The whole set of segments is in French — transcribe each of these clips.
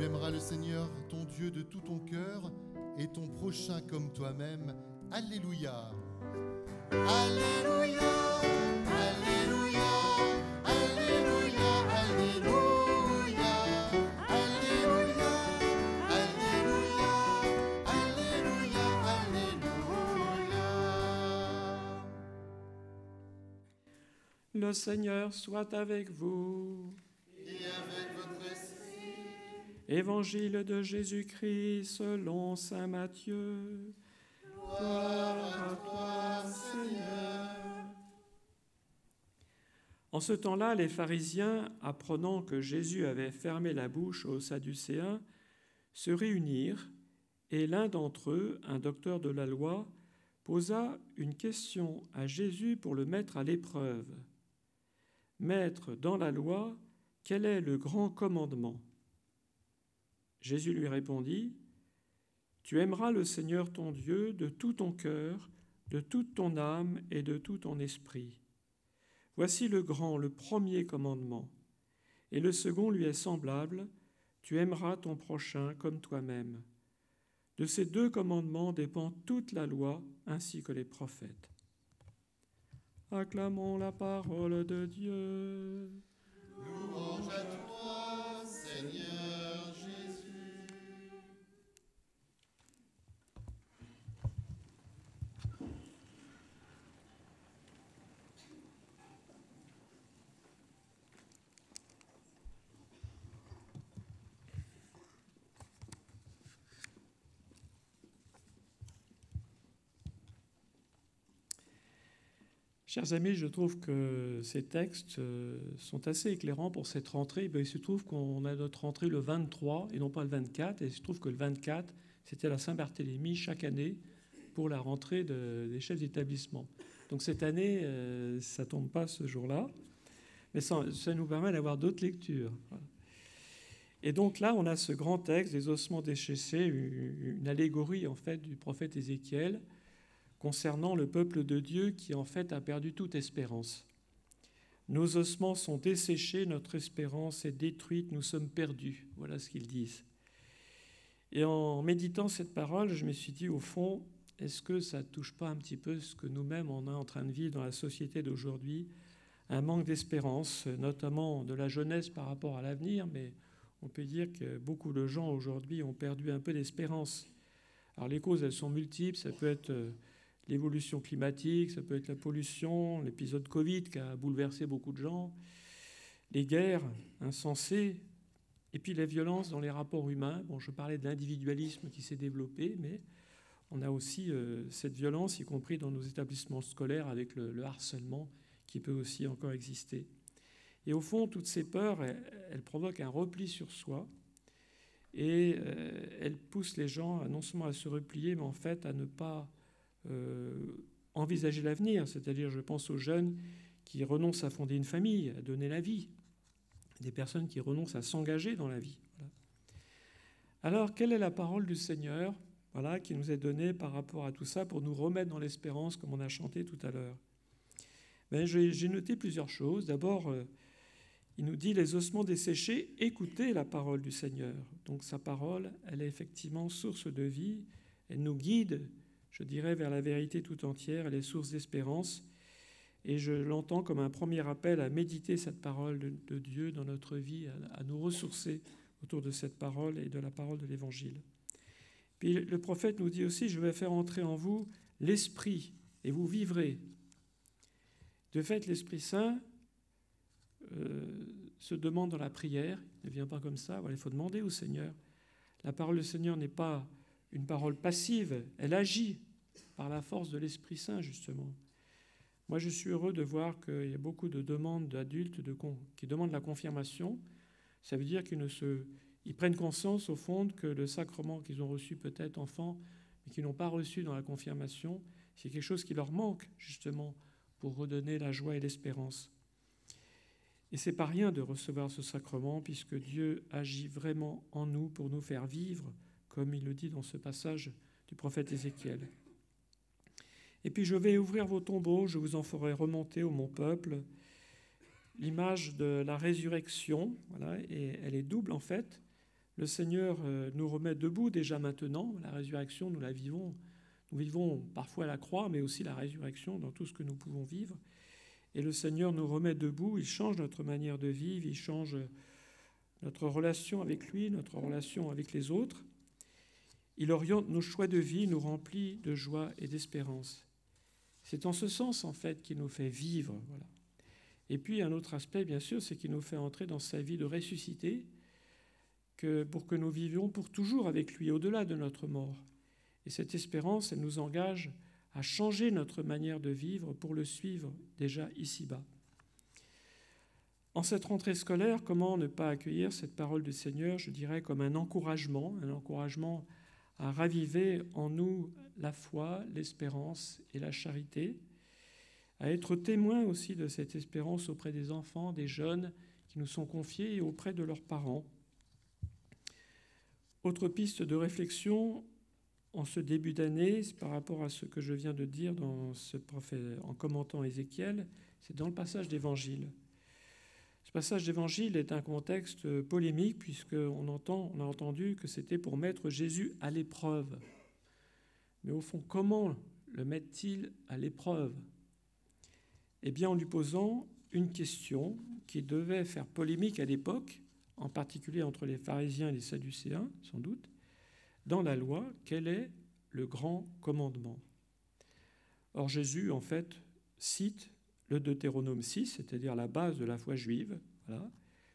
aimeras le Seigneur, ton Dieu, de tout ton cœur et ton prochain comme toi-même. Alléluia. Alléluia. Alléluia. Alléluia. Alléluia. Alléluia. Alléluia. Alléluia. Alléluia. Le Seigneur soit avec vous. Et avec votre esprit. Évangile de Jésus-Christ selon saint Matthieu. Gloire à toi, Seigneur. En ce temps-là, les pharisiens, apprenant que Jésus avait fermé la bouche aux Sadducéens, se réunirent, et l'un d'entre eux, un docteur de la loi, posa une question à Jésus pour le mettre à l'épreuve. « Maître, dans la loi, quel est le grand commandement ?» Jésus lui répondit, « Tu aimeras le Seigneur ton Dieu de tout ton cœur, de toute ton âme et de tout ton esprit. Voici le grand, le premier commandement. Et le second lui est semblable, tu aimeras ton prochain comme toi-même. De ces deux commandements dépend toute la loi ainsi que les prophètes. » Acclamons la parole de Dieu. Louange à toi, Seigneur Jésus. Chers amis, je trouve que ces textes sont assez éclairants pour cette rentrée. Il se trouve qu'on a notre rentrée le 23 et non pas le 24. Et il se trouve que le 24, c'était la Saint-Barthélemy chaque année pour la rentrée des chefs d'établissement. Donc cette année, ça ne tombe pas ce jour-là. Mais ça nous permet d'avoir d'autres lectures. Et donc là, on a ce grand texte des ossements desséchés, une allégorie en fait du prophète Ézéchiel, concernant le peuple de Dieu qui, en fait, a perdu toute espérance. Nos ossements sont desséchés, notre espérance est détruite, nous sommes perdus. Voilà ce qu'ils disent. Et en méditant cette parole, je me suis dit, au fond, est-ce que ça ne touche pas un petit peu ce que nous-mêmes, on est en train de vivre dans la société d'aujourd'hui, un manque d'espérance, notamment de la jeunesse par rapport à l'avenir, mais on peut dire que beaucoup de gens aujourd'hui ont perdu un peu d'espérance. Alors les causes, elles sont multiples, ça peut être l'évolution climatique, ça peut être la pollution, l'épisode Covid qui a bouleversé beaucoup de gens, les guerres insensées, et puis la violence dans les rapports humains. Bon, je parlais de l'individualisme qui s'est développé, mais on a aussi cette violence, y compris dans nos établissements scolaires, avec le harcèlement qui peut aussi encore exister. Et au fond, toutes ces peurs, elles provoquent un repli sur soi, et elles poussent les gens non seulement à se replier, mais en fait à ne pas envisager l'avenir, c'est-à-dire je pense aux jeunes qui renoncent à fonder une famille, à donner la vie, des personnes qui renoncent à s'engager dans la vie. Voilà. Alors, quelle est la parole du Seigneur, voilà, qui nous est donnée par rapport à tout ça pour nous remettre dans l'espérance, comme on a chanté tout à l'heure? J'ai noté plusieurs choses. D'abord, il nous dit « Les ossements desséchés, écoutez la parole du Seigneur ». Donc sa parole, elle est effectivement source de vie, elle nous guide, je dirais, vers la vérité tout entière, elle est source d'espérance. Et je l'entends comme un premier appel à méditer cette parole de Dieu dans notre vie, à nous ressourcer autour de cette parole et de la parole de l'Évangile. Puis le prophète nous dit aussi « Je vais faire entrer en vous l'Esprit, et vous vivrez ». De fait, l'Esprit Saint se demande dans la prière, il ne vient pas comme ça, voilà, il faut demander au Seigneur. La parole du Seigneur n'est pas une parole passive, elle agit par la force de l'Esprit Saint, justement. Moi, je suis heureux de voir qu'il y a beaucoup de demandes d'adultes qui demandent la confirmation. Ça veut dire qu'ils prennent conscience, au fond, que le sacrement qu'ils ont reçu peut-être enfant, mais qu'ils n'ont pas reçu dans la confirmation, c'est quelque chose qui leur manque, justement, pour redonner la joie et l'espérance. Et c'est pas rien de recevoir ce sacrement, puisque Dieu agit vraiment en nous pour nous faire vivre, comme il le dit dans ce passage du prophète Ézéchiel. Et puis je vais ouvrir vos tombeaux, je vous en ferai remonter, ô mon peuple, l'image de la résurrection, voilà, et elle est double en fait, Le Seigneur nous remet debout déjà maintenant. La résurrection, nous la vivons. Nous vivons parfois la croix, mais aussi la résurrection dans tout ce que nous pouvons vivre. Et le Seigneur nous remet debout. Il change notre manière de vivre. Il change notre relation avec lui, notre relation avec les autres. Il oriente nos choix de vie, nous remplit de joie et d'espérance. C'est en ce sens, en fait, qu'il nous fait vivre. Voilà. Et puis, un autre aspect, bien sûr, c'est qu'il nous fait entrer dans sa vie de ressuscité, pour que nous vivions pour toujours avec lui, au-delà de notre mort. Et cette espérance, elle nous engage à changer notre manière de vivre pour le suivre déjà ici-bas. En cette rentrée scolaire, comment ne pas accueillir cette parole du Seigneur, je dirais, comme un encouragement à raviver en nous la foi, l'espérance et la charité, à être témoins aussi de cette espérance auprès des enfants, des jeunes qui nous sont confiés et auprès de leurs parents. Autre piste de réflexion en ce début d'année, par rapport à ce que je viens de dire en commentant Ézéchiel, c'est dans le passage d'Évangile. Ce passage d'Évangile est un contexte polémique puisqu'on a entendu que c'était pour mettre Jésus à l'épreuve. Mais au fond, comment le met-il à l'épreuve ? Eh bien, en lui posant une question qui devait faire polémique à l'époque, en particulier entre les pharisiens et les sadducéens, sans doute. Dans la loi, quel est le grand commandement ? Or, Jésus, en fait, cite le Deutéronome 6, c'est-à-dire la base de la foi juive. Voilà.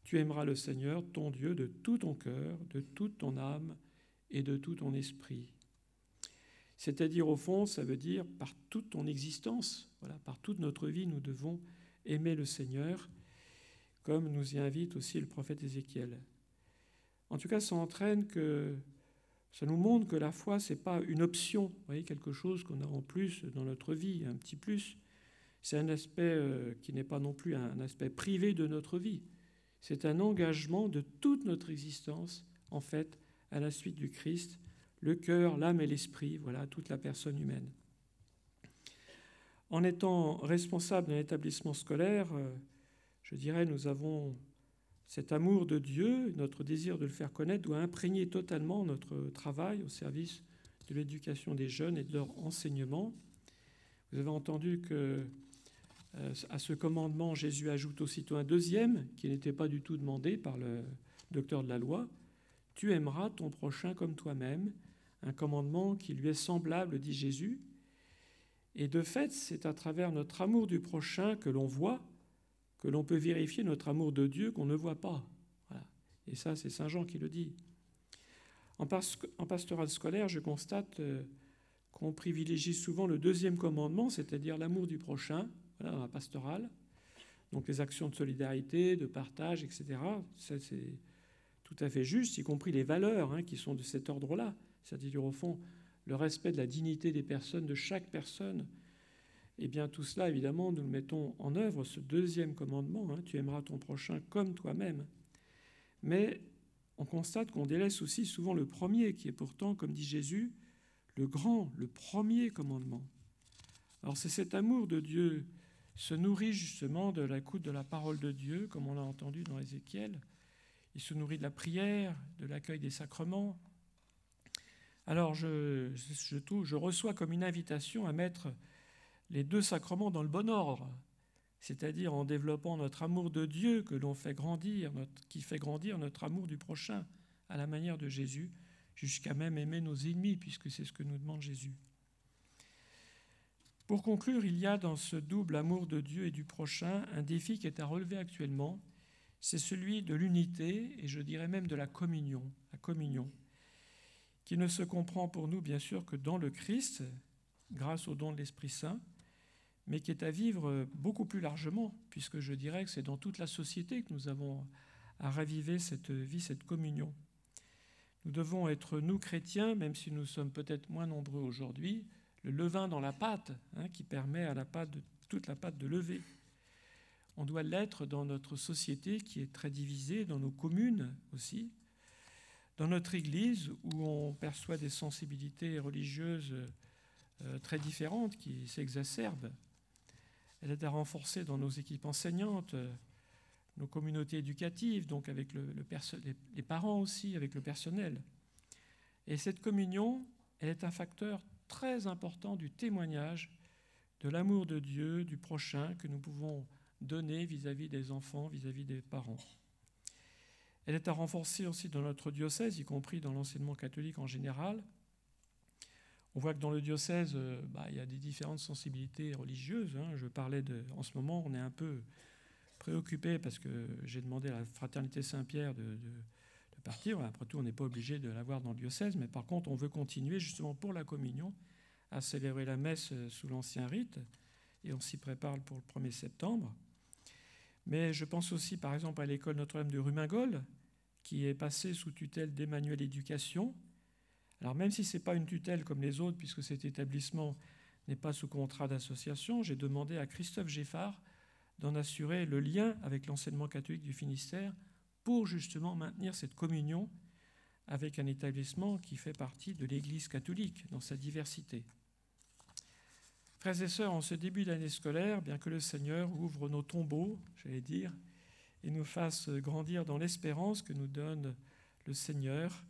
Tu aimeras le Seigneur, ton Dieu, de tout ton cœur, de toute ton âme et de tout ton esprit. C'est-à-dire, au fond, ça veut dire par toute ton existence, voilà, par toute notre vie, nous devons aimer le Seigneur, comme nous y invite aussi le prophète Ézéchiel. En tout cas, ça nous montre que la foi, ce n'est pas une option, vous voyez, quelque chose qu'on a en plus dans notre vie, un petit plus. C'est un aspect qui n'est pas non plus un aspect privé de notre vie. C'est un engagement de toute notre existence, en fait, à la suite du Christ, le cœur, l'âme et l'esprit, voilà, toute la personne humaine. En étant responsable d'un établissement scolaire, je dirais, nous avons cet amour de Dieu, notre désir de le faire connaître doit imprégner totalement notre travail au service de l'éducation des jeunes et de leur enseignement. Vous avez entendu que à ce commandement, Jésus ajoute aussitôt un deuxième, qui n'était pas du tout demandé par le docteur de la loi. « Tu aimeras ton prochain comme toi-même », un commandement qui lui est semblable, dit Jésus. Et de fait, c'est à travers notre amour du prochain que l'on voit, que l'on peut vérifier notre amour de Dieu qu'on ne voit pas. Voilà. Et ça, c'est Saint Jean qui le dit. En pastoral scolaire, je constate qu'on privilégie souvent le deuxième commandement, c'est-à-dire l'amour du prochain, voilà, dans la pastorale. Donc les actions de solidarité, de partage, etc. Ça, c'est tout à fait juste, y compris les valeurs qui sont de cet ordre-là. C'est-à-dire, au fond, le respect de la dignité des personnes, de chaque personne. Eh bien, tout cela, évidemment, nous le mettons en œuvre, ce deuxième commandement, tu aimeras ton prochain comme toi-même. Mais on constate qu'on délaisse aussi souvent le premier, qui est pourtant, comme dit Jésus, le premier commandement. Alors, c'est cet amour de Dieu se nourrit justement de l'écoute de la parole de Dieu, comme on l'a entendu dans Ézéchiel. Il se nourrit de la prière, de l'accueil des sacrements. Alors, je reçois comme une invitation à mettre les deux sacrements dans le bon ordre, c'est-à-dire en développant notre amour de Dieu qui fait grandir notre amour du prochain à la manière de Jésus, jusqu'à même aimer nos ennemis, puisque c'est ce que nous demande Jésus. Pour conclure, il y a dans ce double amour de Dieu et du prochain un défi qui est à relever actuellement, c'est celui de l'unité et je dirais même de la communion, qui ne se comprend pour nous bien sûr que dans le Christ, grâce au don de l'Esprit Saint, mais qui est à vivre beaucoup plus largement, puisque je dirais que c'est dans toute la société que nous avons à raviver cette vie, cette communion. Nous devons être, nous chrétiens, même si nous sommes peut-être moins nombreux aujourd'hui, le levain dans la pâte, qui permet à toute la pâte de lever. On doit l'être dans notre société qui est très divisée, dans nos communes aussi, dans notre Église où on perçoit des sensibilités religieuses très différentes qui s'exacerbent. Elle est à renforcer dans nos équipes enseignantes, nos communautés éducatives, donc avec les parents aussi, avec le personnel. Et cette communion, elle est un facteur très important du témoignage de l'amour de Dieu, du prochain, que nous pouvons donner vis-à-vis des enfants, vis-à-vis des parents. Elle est à renforcer aussi dans notre diocèse, y compris dans l'enseignement catholique en général. On voit que dans le diocèse, il y a des différentes sensibilités religieuses. Je parlais en ce moment, on est un peu préoccupé parce que j'ai demandé à la Fraternité Saint-Pierre de partir. Après tout, on n'est pas obligé de l'avoir dans le diocèse, mais par contre, on veut continuer justement pour la communion à célébrer la messe sous l'ancien rite, et on s'y prépare pour le 1er septembre. Mais je pense aussi, par exemple, à l'école Notre-Dame de Rumingol, qui est passée sous tutelle d'Emmanuel Éducation. Alors même si ce n'est pas une tutelle comme les autres, puisque cet établissement n'est pas sous contrat d'association, j'ai demandé à Christophe Geffard d'en assurer le lien avec l'enseignement catholique du Finistère pour justement maintenir cette communion avec un établissement qui fait partie de l'Église catholique dans sa diversité. Frères et sœurs, en ce début d'année scolaire, bien que le Seigneur ouvre nos tombeaux, j'allais dire, et nous fasse grandir dans l'espérance que nous donne le Seigneur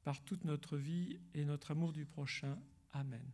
par toute notre vie et notre amour du prochain. Amen.